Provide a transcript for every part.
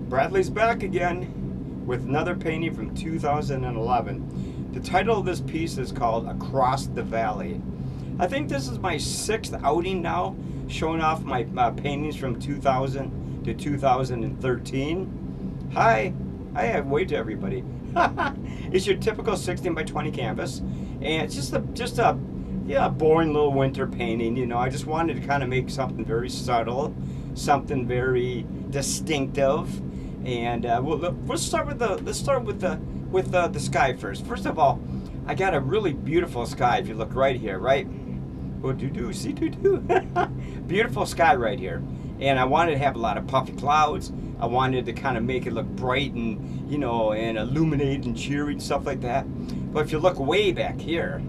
Bradley's back again with another painting from 2011. The title of this piece is called Across the Valley. I think this is my 6th outing now, showing off my paintings from 2000 to 2013. Hi, I have waved to everybody. It's your typical 16 by 20 canvas, and it's just a boring little winter painting. You know, I just wanted to kind of make something very subtle, something very distinctive. And let's start with the sky first. First of all, I got a really beautiful sky. If you look right here, right? Oh, see beautiful sky right here. And I wanted to have a lot of puffy clouds. I wanted to kind of make it look bright and, you know, and illuminated and cheery and stuff like that. But if you look way back here,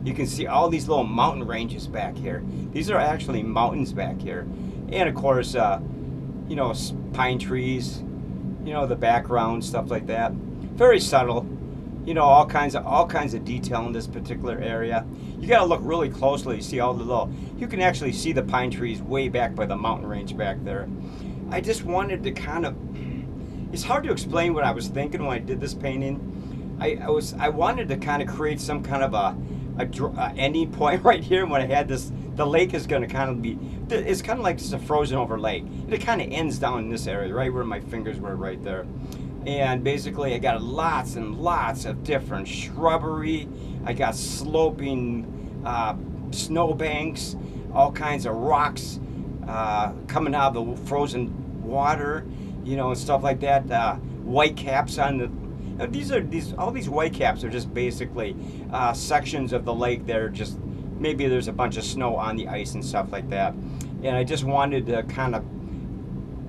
you can see all these little mountain ranges back here. These are actually mountains back here. And of course, you know, pine trees, you know, the background, stuff like that. Very subtle, you know, all kinds of detail in this particular area. You got to look really closely to see all the little, you can actually see the pine trees way back by the mountain range back there. I just wanted to kind of, it's hard to explain what I was thinking when I did this painting. I wanted to kind of create some kind of a ending point right here when I had this. The lake is going to kind of be, it's kind of like just a frozen over lake. And it kind of ends down in this area, right where my fingers were right there. And basically I got lots and lots of different shrubbery. I got sloping snowbanks, all kinds of rocks coming out of the frozen water, you know, and stuff like that. White caps on the, all these white caps are just basically sections of the lake that are just, maybe there's a bunch of snow on the ice and stuff like that. And I just wanted to kind of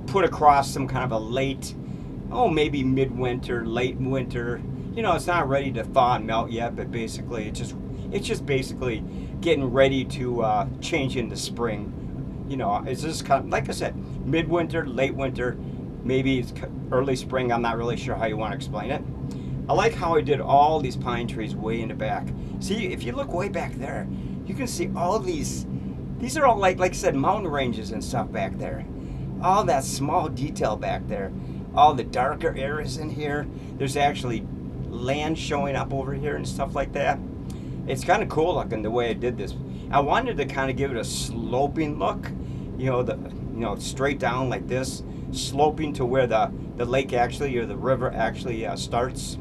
put across some kind of a late, maybe midwinter, late winter. You know, it's not ready to thaw and melt yet, but basically it's just basically getting ready to change into spring. You know, it's just kind of, like I said, midwinter, late winter, maybe it's early spring. I'm not really sure how you want to explain it. I like how I did all these pine trees way in the back. See, if you look way back there, you can see all these are all like I said, mountain ranges and stuff back there. All that small detail back there. All the darker areas in here. There's actually land showing up over here and stuff like that. It's kind of cool looking the way I did this. I wanted to kind of give it a sloping look, you know, straight down like this, sloping to where the lake actually, or the river actually starts.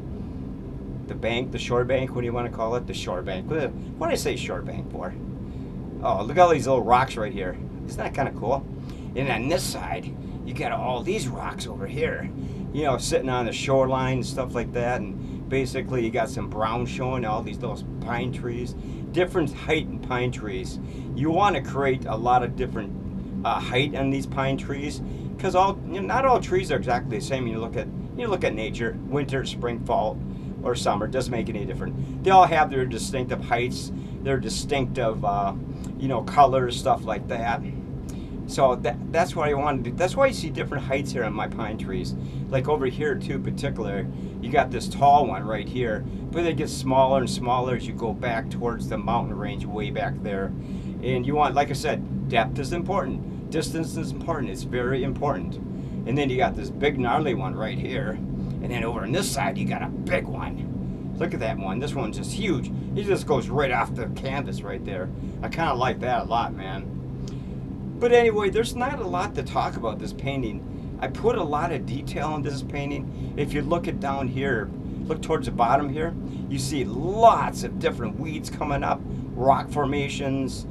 The bank, the shore bank, what do you want to call it? The shore bank. What do I say shore bank for? Oh, look at all these little rocks right here. Isn't that kind of cool? And on this side, you got all these rocks over here, you know, sitting on the shoreline and stuff like that. And basically you got some brown showing, all these little pine trees, different height in pine trees. You want to create a lot of different height on these pine trees, because not all trees are exactly the same. You look at nature, winter, spring, fall, or summer, doesn't make any difference. They all have their distinctive heights, their distinctive, colors, stuff like that. So that's what I wanted to do. That's why you see different heights here on my pine trees. Like over here too, in particular, you got this tall one right here, but it gets smaller and smaller as you go back towards the mountain range way back there. And you want, like I said, depth is important, distance is important. It's very important. And then you got this big gnarly one right here. And then over on this side, you got a big one. Look at that one. This one's just huge. He just goes right off the canvas right there. I kind of like that a lot, man. But anyway, there's not a lot to talk about this painting. I put a lot of detail into this painting. If you look at down here, look towards the bottom here, you see lots of different weeds coming up, rock formations,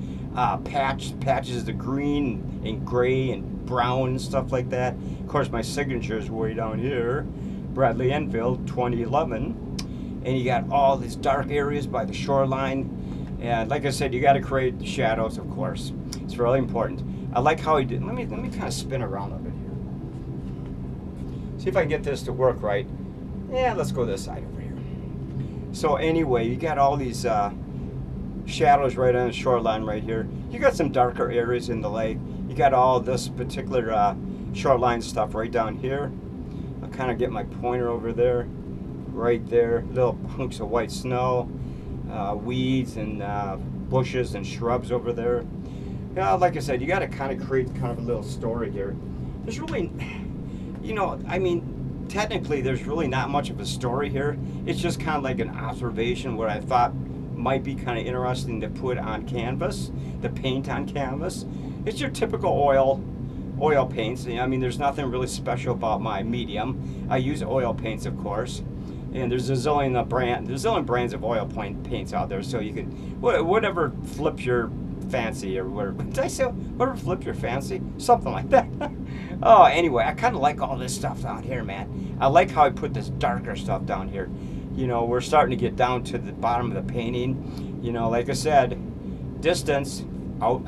patches of green and gray and brown and stuff like that. Of course, my signature is way down here. Bradley Enfield 2011, and you got all these dark areas by the shoreline, and like I said, you got to create shadows, of course. It's really important. I like how he did. Let me kind of spin around a bit here. See if I can get this to work right. Yeah, let's go this side over here. So anyway, you got all these shadows right on the shoreline right here. You got some darker areas in the lake. You got all this particular shoreline stuff right down here. I'll kind of get my pointer over there, right there. Little hunks of white snow, weeds and bushes and shrubs over there. Yeah, like I said, you got to kind of create kind of a little story here. there's really, I mean, technically there's really not much of a story here. It's just kind of like an observation what I thought might be kind of interesting to put on canvas, to paint on canvas. It's your typical oil paints. I mean, there's nothing really special about my medium. I use oil paints, of course, and there's a zillion brands of oil paints out there, so you can whatever flips your fancy, or whatever. Did I say whatever flips your fancy? Something like that. Oh, anyway, I kind of like all this stuff down here, man. I like how I put this darker stuff down here. We're starting to get down to the bottom of the painting. Like I said, distance, out,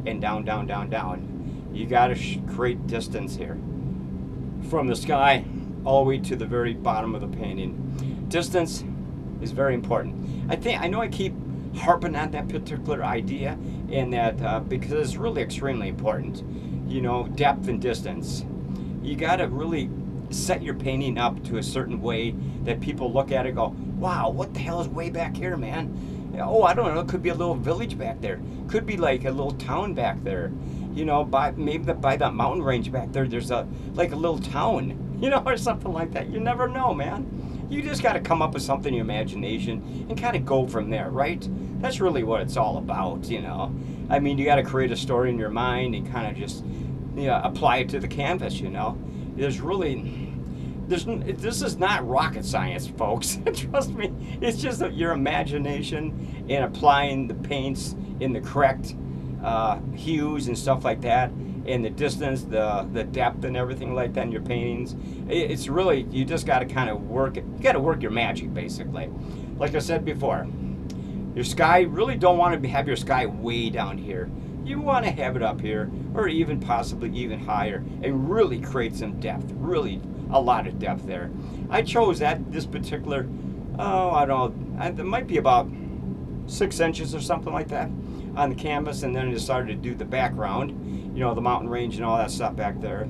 and down, down, down, down. You got to create distance here. From the sky all the way to the very bottom of the painting. Distance is very important. I know I keep harping on that particular idea, and that because it's really extremely important. Depth and distance. You got to really set your painting up to a certain way that people look at it and go, wow, what the hell is way back here, man? Oh, I don't know, it could be a little village back there. Could be like a little town back there. By that mountain range back there, there's like a little town, or something like that. You never know, man. You just got to come up with something in your imagination and kind of go from there, right? That's really what it's all about, I mean, you got to create a story in your mind and kind of just apply it to the canvas, This is not rocket science, folks. Trust me. It's just your imagination and applying the paints in the correct hues and stuff like that, and the distance, the depth and everything like that in your paintings. It's really, you just got to kind of work it. You got to work your magic, basically. Like I said before, your sky, really don't want to have your sky way down here. You want to have it up here, or even possibly even higher, and really create some depth, really a lot of depth there. I chose this particular, I don't know, it might be about 6 inches or something like that on the canvas, and then I started to do the background, the mountain range and all that stuff back there.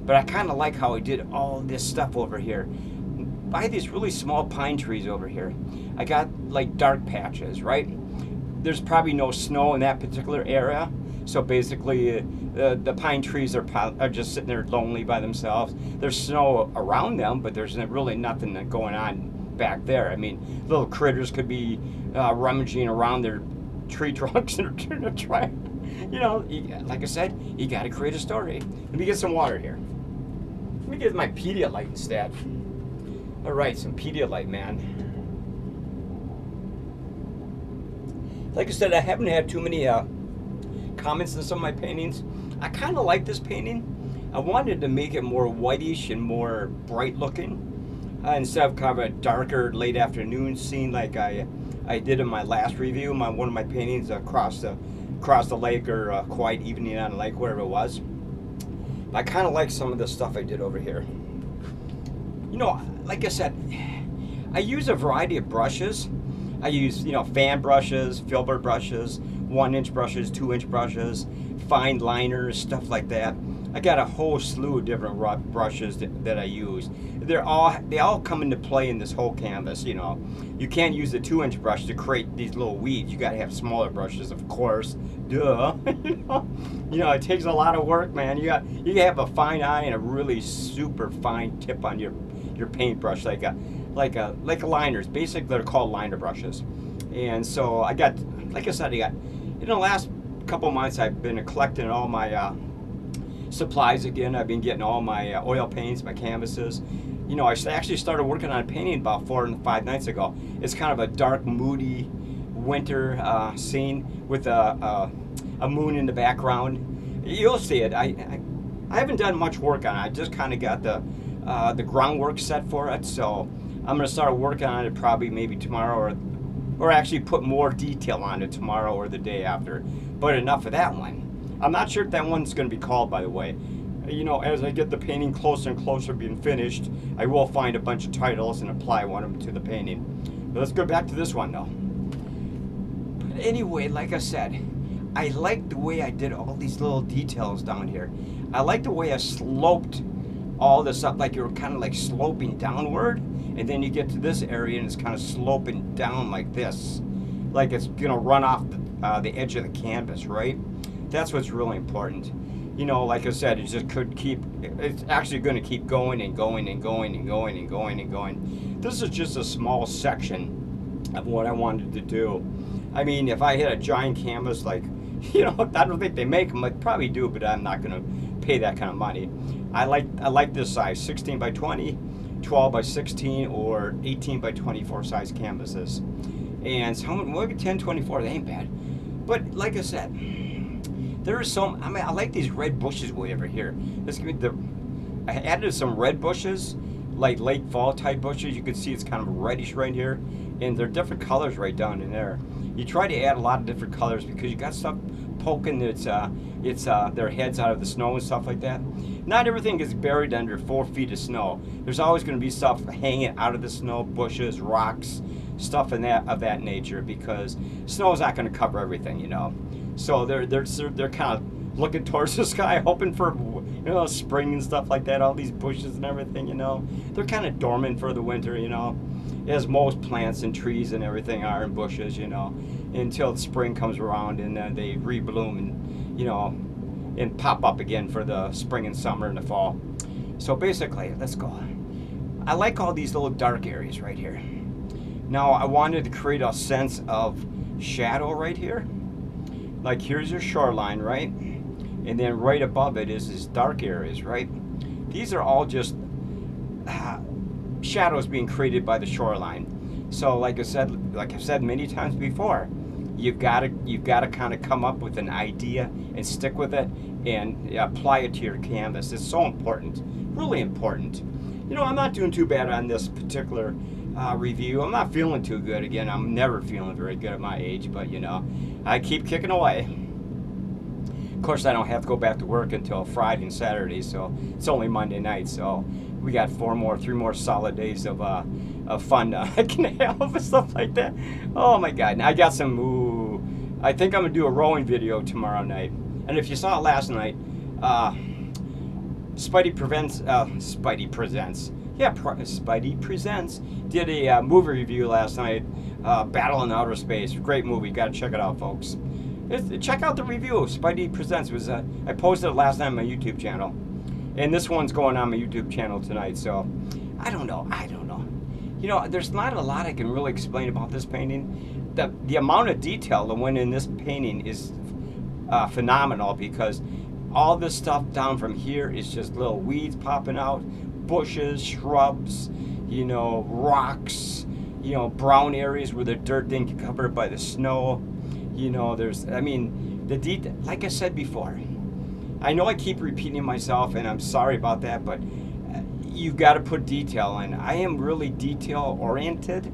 But I kind of like how I did all this stuff over here. By these really small pine trees over here, I got like dark patches, right? There's probably no snow in that particular area, so basically the pine trees are just sitting there lonely by themselves. There's snow around them, but there's really nothing going on back there. I mean, little critters could be rummaging around their tree trunks and trying. Like I said, you got to create a story. Let me get some water here. Let me get my Pedialyte instead. All right, some Pedialyte, man. Like I said, I haven't had too many comments on some of my paintings. I kind of like this painting. I wanted to make it more whitish and more bright looking, instead of kind of a darker late afternoon scene like I did in my last review. One of my paintings across the lake, or quiet evening on the lake, wherever it was. I kind of like some of the stuff I did over here. Like I said, I use a variety of brushes. I use, fan brushes, filbert brushes, 1-inch brushes, 2-inch brushes, fine liners, stuff like that. I got a whole slew of different brushes that I use. They all come into play in this whole canvas. You can't use the 2-inch brush to create these little weeds. You got to have smaller brushes, of course. Duh. It takes a lot of work, man. You have a fine eye and a really super fine tip on your paintbrush, like a liners. Basically, they're called liner brushes. And so I got, like I said, in the last couple months, I've been collecting all my supplies again. I've been getting all my oil paints, my canvases. I actually started working on painting about 4 and 5 nights ago. It's kind of a dark, moody winter scene with a moon in the background. You'll see it. I haven't done much work on it. I just kind of got the groundwork set for it. So I'm going to start working on it probably maybe tomorrow, or actually put more detail on it tomorrow or the day after. But enough of that one. I'm not sure if that one's going to be called, by the way. As I get the painting closer and closer being finished, I will find a bunch of titles and apply one of them to the painting. But let's go back to this one, though. But anyway, like I said, I like the way I did all these little details down here. I like the way I sloped all this up, like you're kind of like sloping downward, and then you get to this area and it's kind of sloping down like this, like it's gonna run off the edge of the canvas, right? That's what's really important. you know, like I said, it just could keep, it's actually going to keep going and going and going and going and going and going. This is just a small section of what I wanted to do. I mean, if I had a giant canvas, like, you know, I don't think they make them. I probably do, but I'm not going to pay that kind of money. I like this size, 16 by 20, 12 by 16, or 18 by 24 size canvases. And so, look at 1024, they ain't bad. But like I said, there is some, I mean, I like these red bushes way over here. I added some red bushes, like late fall type bushes. You can see it's kind of reddish right here. And they're different colors right down in there. You try to add a lot of different colors because you got stuff poking their heads out of the snow and stuff like that. Not everything is buried under 4 feet of snow. There's always going to be stuff hanging out of the snow, bushes, rocks, stuff of that nature, because snow is not going to cover everything, you know. So they're kind of looking towards the sky, hoping for, you know, spring and stuff like that. All these bushes and everything, you know, they're kind of dormant for the winter, you know, as most plants and trees and everything are in bushes, you know, until spring comes around and then they rebloom and, you know, and pop up again for the spring and summer and the fall. So basically, let's go. I like all these little dark areas right here. Now I wanted to create a sense of shadow right here. Like here's your shoreline, right? And then right above it is these dark areas, right? These are all just shadows being created by the shoreline. So like I've said many times before, you've got to kind of come up with an idea and stick with it and apply it to your canvas. It's so important, really important. You know, I'm not doing too bad on this particular review. I'm not feeling too good. Again, I'm never feeling very good at my age, but you know, I keep kicking away. Of course, I don't have to go back to work until Friday and Saturday, so it's only Monday night. So we got 3 more solid days of fun I can have and stuff like that. Oh my God! And I got some. I think I'm gonna do a rowing video tomorrow night. And if you saw it last night, Spidey Presents. Yeah, Spidey Presents did a movie review last night. Battle in Outer Space. Great movie. Got to check it out, folks. Check out the review. Spidey Presents was I posted it last night on my YouTube channel, and this one's going on my YouTube channel tonight. So I don't know. You know, there's not a lot I can really explain about this painting. The amount of detail that went in this painting is phenomenal, because all this stuff down from here is just little weeds popping out, bushes, shrubs, you know, rocks, you know, brown areas where the dirt didn't get covered by the snow. You know, the detail, like I said before, I know I keep repeating myself, and I'm sorry about that, but you've got to put detail in. I am really detail oriented.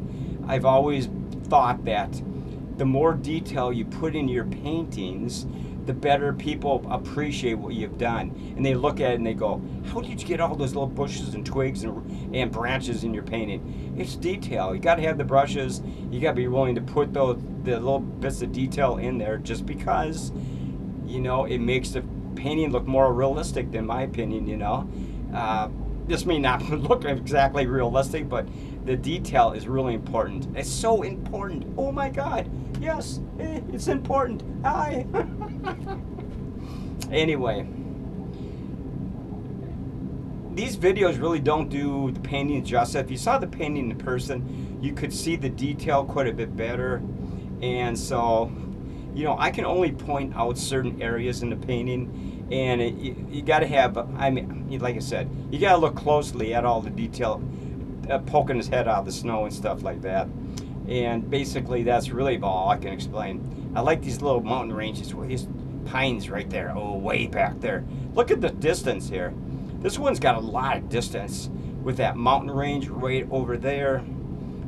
I've always thought that the more detail you put in your paintings, the better people appreciate what you've done. And they look at it and they go, how did you get all those little bushes and twigs and branches in your painting? It's detail. You got to have the brushes. You got to be willing to put the little bits of detail in there, just because, you know, it makes the painting look more realistic, in my opinion, you know. This may not look exactly realistic, but the detail is really important. It's so important. Oh my God. Yes, it's important. Hi. Anyway, these videos really don't do the painting justice. If you saw the painting in person, you could see the detail quite a bit better. And so, you know, I can only point out certain areas in the painting, and you got to have, I mean, like I said, you got to look closely at all the detail, poking his head out of the snow and stuff like that. And basically, that's really about all I can explain. I like these little mountain ranges, these pines right there, way back there. Look at the distance here. This one's got a lot of distance with that mountain range right over there.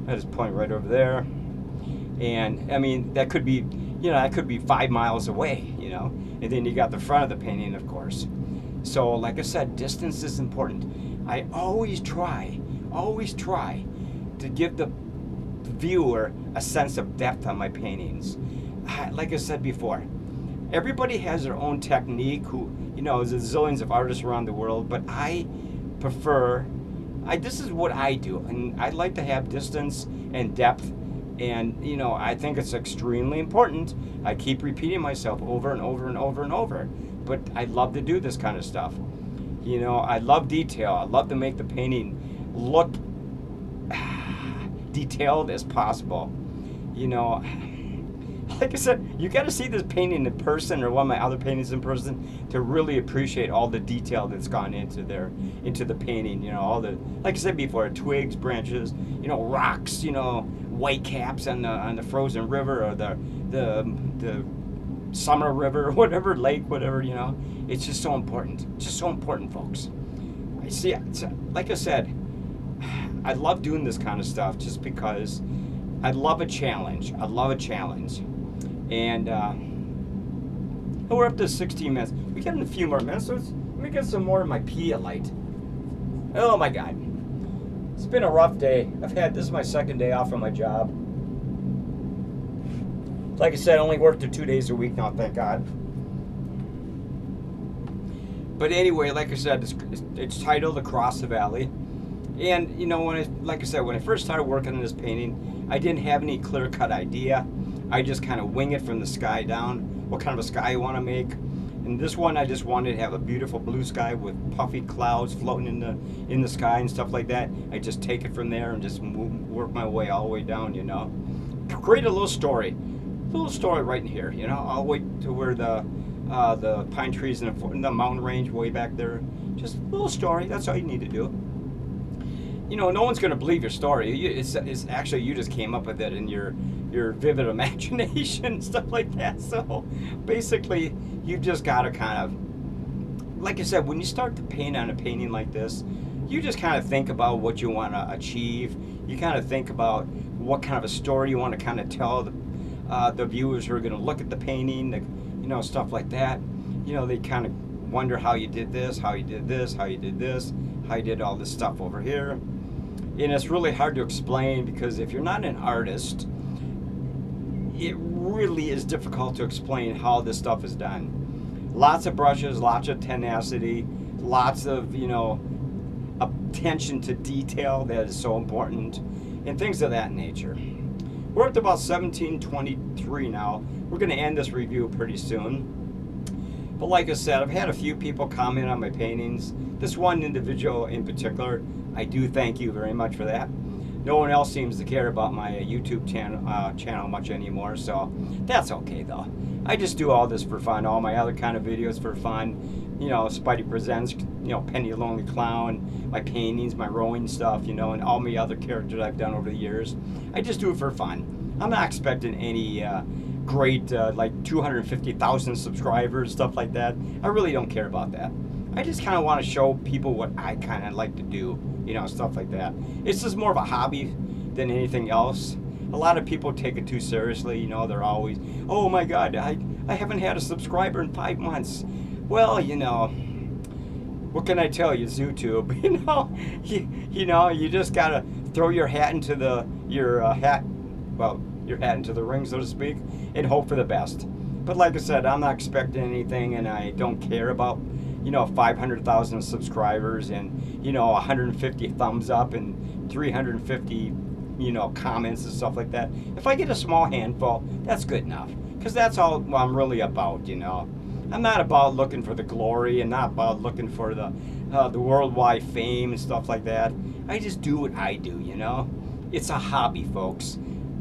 I just point right over there. And I mean, that could be, you know, that could be 5 miles away, you know. And then you got the front of the painting, of course. So, like I said, distance is important. I always try to give the viewer a sense of depth on my paintings. Like I said before, everybody has their own technique. Who, you know, there's zillions of artists around the world, but I prefer, this is what I do, and I like to have distance and depth. And, you know, I think it's extremely important. I keep repeating myself over and over and over and over. but I love to do this kind of stuff. You know, I love detail. I love to make the painting look detailed as possible. You know, like I said, you got to see this painting in person or one of my other paintings in person to really appreciate all the detail that's gone into the painting. You know, all the, like I said before, twigs, branches, you know, rocks, you know, white caps on the frozen river or the summer river, whatever lake, whatever, you know. It's just so important. Just so important, folks. I see, like I said, I love doing this kind of stuff just because I love a challenge. I love a challenge. And we're up to 16 minutes. We got a few more minutes. So let me get some more of my Pedialyte. Oh my God. It's been a rough day. This is my second day off from my job. Like I said, I only work 2 days a week now, thank God. But anyway, like I said, it's titled Across the Valley. And you know, when I first started working on this painting, I didn't have any clear-cut idea. I just kind of wing it from the sky down, what kind of a sky I want to make. And this one, I just wanted to have a beautiful blue sky with puffy clouds floating in the sky and stuff like that. I just take it from there and just work my way all the way down, you know. Create a little story right in here, you know, all the way to where the pine trees in the mountain range way back there. Just a little story. That's all you need to do. You know, no one's going to believe your story. It's actually, you just came up with it in your vivid imagination, stuff like that. So basically, you've just got to kind of, like I said, when you start to paint on a painting like this, you just kind of think about what you want to achieve. You kind of think about what kind of a story you want to kind of tell the viewers who are going to look at the painting, you know, stuff like that. You know, they kind of wonder how you did this, how you did this, how you did this, how you did all this stuff over here. And it's really hard to explain because if you're not an artist, it really is difficult to explain how this stuff is done. Lots of brushes, lots of tenacity, lots of, you know, attention to detail that is so important, and things of that nature. We're up to about 1723 now. We're going to end this review pretty soon. But like I said, I've had a few people comment on my paintings. This one individual in particular, I do thank you very much for that. No one else seems to care about my YouTube channel much anymore, so that's okay though. I just do all this for fun, all my other kind of videos for fun. You know, Spidey Presents, you know, Penny the Lonely Clown, my paintings, my rowing stuff, you know, and all my other characters I've done over the years. I just do it for fun. I'm not expecting any great, like 250,000 subscribers, stuff like that. I really don't care about that. I just kind of want to show people what I kind of like to do, you know, stuff like that. It's just more of a hobby than anything else. A lot of people take it too seriously, you know, they're always, oh my God, I haven't had a subscriber in 5 months. Well, you know, what can I tell you, it's YouTube, you know, you just got to throw your hat into your hat into the ring, so to speak, and hope for the best. But like I said, I'm not expecting anything, and I don't care about, you know, 500,000 subscribers and, you know, 150 thumbs up and 350, you know, comments and stuff like that. If I get a small handful, that's good enough, because that's all I'm really about, you know. I'm not about looking for the glory and not about looking for the worldwide fame and stuff like that. I just do what I do, you know. It's a hobby, folks.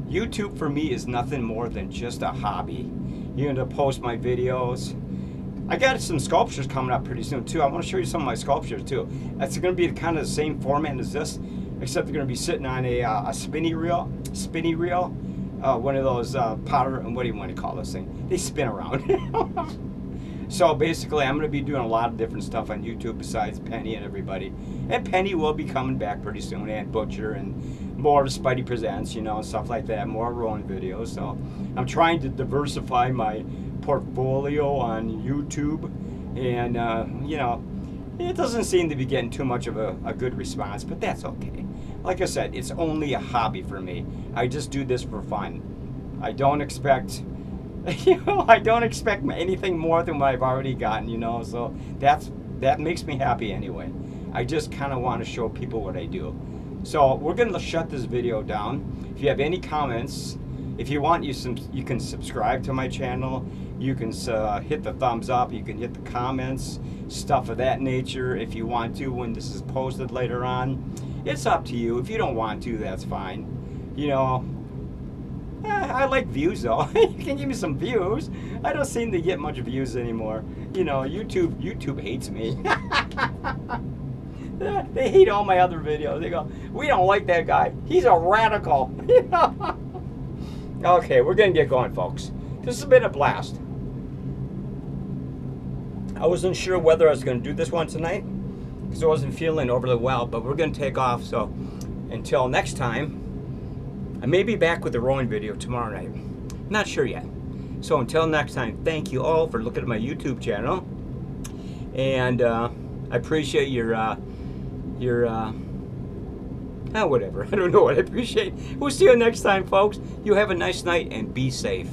YouTube for me is nothing more than just a hobby. You're going to post my videos. I got some sculptures coming up pretty soon too. I want to show you some of my sculptures too. It's going to be kind of the same format as this, except they're going to be sitting on a spinny reel, one of those powder, what do you want to call this thing? They spin around. So basically, I'm going to be doing a lot of different stuff on YouTube besides Penny and everybody. And Penny will be coming back pretty soon, and Butcher, and more of Spidey Presents, you know, stuff like that, more rolling videos. So I'm trying to diversify my portfolio on YouTube, and, you know, it doesn't seem to be getting too much of a good response, but that's okay. Like I said, it's only a hobby for me. I just do this for fun. I don't expect... You know, I don't expect anything more than what I've already gotten, you know, so that makes me happy anyway. I just kind of want to show people what I do. So we're going to shut this video down. If you have any comments, If you want, you can subscribe to my channel. You can hit the thumbs up. You can hit the comments, stuff of that nature. If you want to, when this is posted later on, it's up to you. If you don't want to, that's fine. You know, I like views though. You can give me some views. I don't seem to get much views anymore. You know, YouTube hates me. They hate all my other videos. They go, we don't like that guy. He's a radical. Okay, we're gonna get going, folks. This has been a blast. I wasn't sure whether I was gonna do this one tonight because I wasn't feeling overly well, but we're gonna take off. So until next time, I may be back with a rowing video tomorrow night. Not sure yet. So until next time, thank you all for looking at my YouTube channel, and I appreciate your whatever. I don't know what I appreciate. We'll see you next time, folks. You have a nice night and be safe.